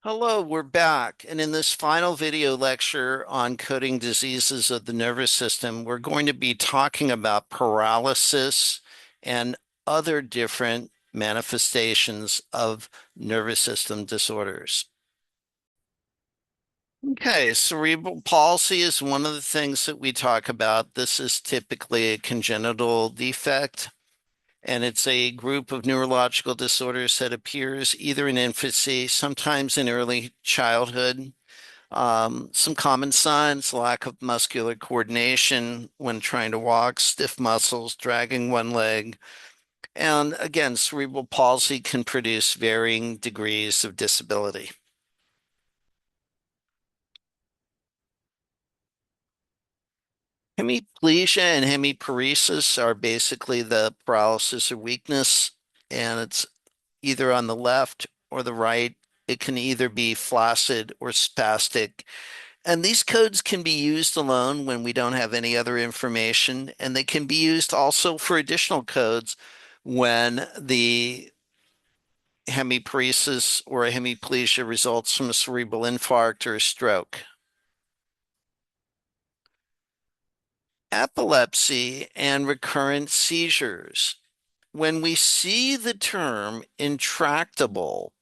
Hello, we're back. And in this final video lecture on coding diseases of the nervous system, we're going to be talking about paralysis and other different manifestations of nervous system disorders. Okay, cerebral palsy is one of the things that we talk about. This is typically a congenital defect, and it's a group of neurological disorders that appears either in infancy, sometimes in early childhood. Some common signs: lack of muscular coordination when trying to walk, stiff muscles, dragging one leg. And again, cerebral palsy can produce varying degrees of disability. Hemiplegia and hemiparesis are basically the paralysis or weakness, and it's either on the left or the right. It can either be flaccid or spastic. And these codes can be used alone when we don't have any other information, and they can be used also for additional codes when the hemiparesis or a hemiplegia results from a cerebral infarct or a stroke. Epilepsy and recurrent seizures. When we see the term intractable,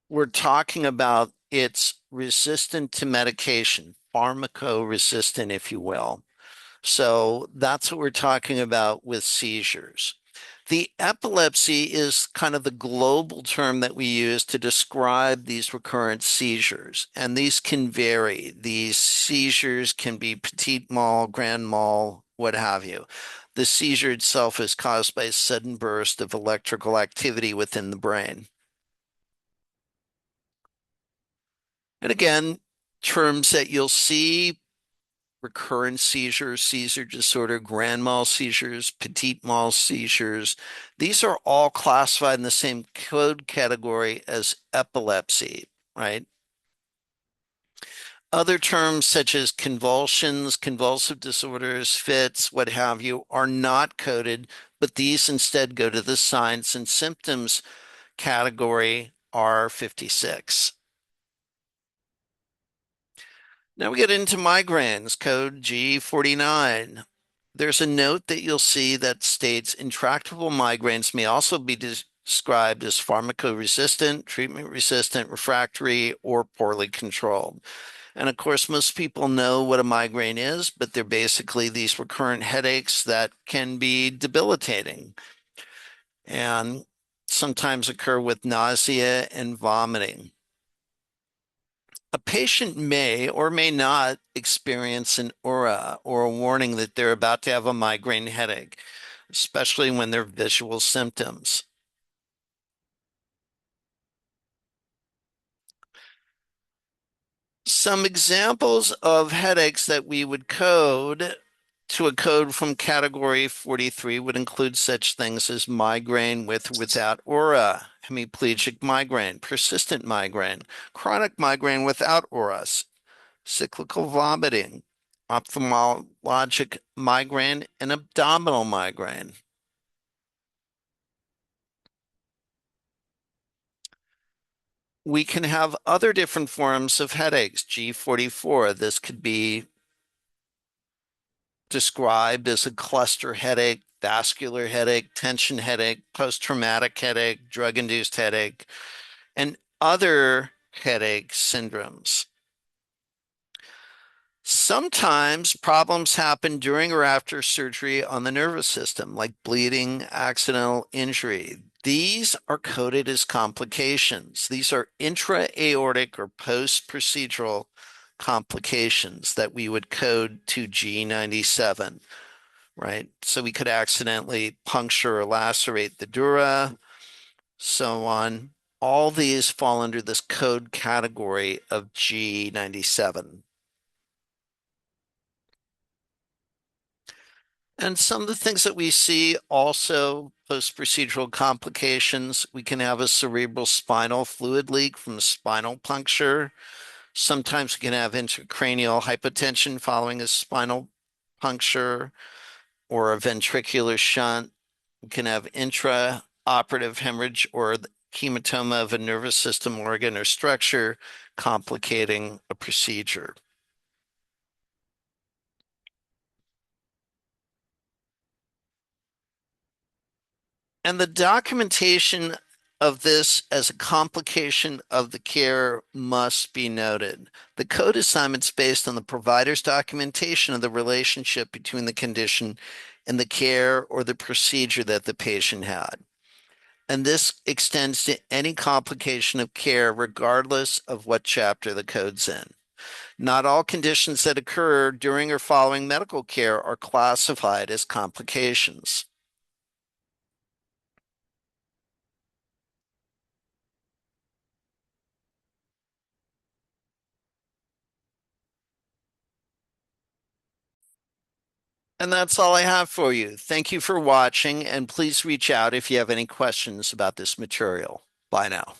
we're talking about it's resistant to medication, pharmacoresistant, if you will. So that's what we're talking about with seizures. The epilepsy is kind of the global term that we use to describe these recurrent seizures, and these can vary. These seizures can be petit mal, grand mal, what have you. The seizure itself is caused by a sudden burst of electrical activity within the brain. And again, terms that you'll see: recurrent seizures, seizure disorder, grand mal seizures, petit mal seizures. These are all classified in the same code category as epilepsy, right? Other terms such as convulsions, convulsive disorders, fits, what have you, are not coded, but these instead go to the signs and symptoms category R56. Now we get into migraines, code G49. There's a note that you'll see that states intractable migraines may also be described as pharmacoresistant, treatment resistant, refractory, or poorly controlled. And of course, most people know what a migraine is, but they're basically these recurrent headaches that can be debilitating and sometimes occur with nausea and vomiting. A patient may or may not experience an aura or a warning that they're about to have a migraine headache, especially when they're visual symptoms. Some examples of headaches that we would code to a code from category 43 would include such things as migraine with or without aura, hemiplegic migraine, persistent migraine, chronic migraine without auras, cyclical vomiting, ophthalmologic migraine, and abdominal migraine. We can have other different forms of headaches. G44, this could be described as a cluster headache, vascular headache, tension headache, post-traumatic headache, drug-induced headache, and other headache syndromes. Sometimes problems happen during or after surgery on the nervous system, like bleeding, accidental injury. These are coded as complications. These are intra-aortic or post-procedural complications that we would code to G97, right? So we could accidentally puncture or lacerate the dura, so on. All these fall under this code category of G97. And some of the things that we see also post-procedural complications, we can have a cerebral spinal fluid leak from spinal puncture. Sometimes we can have intracranial hypotension following a spinal puncture or a ventricular shunt. We can have operative hemorrhage or the hematoma of a nervous system organ or structure complicating a procedure. And the documentation of this as a complication of the care must be noted. The code assignment's based on the provider's documentation of the relationship between the condition and the care or the procedure that the patient had. And this extends to any complication of care, regardless of what chapter the code's in. Not all conditions that occur during or following medical care are classified as complications. And that's all I have for you. Thank you for watching, and please reach out if you have any questions about this material. Bye now.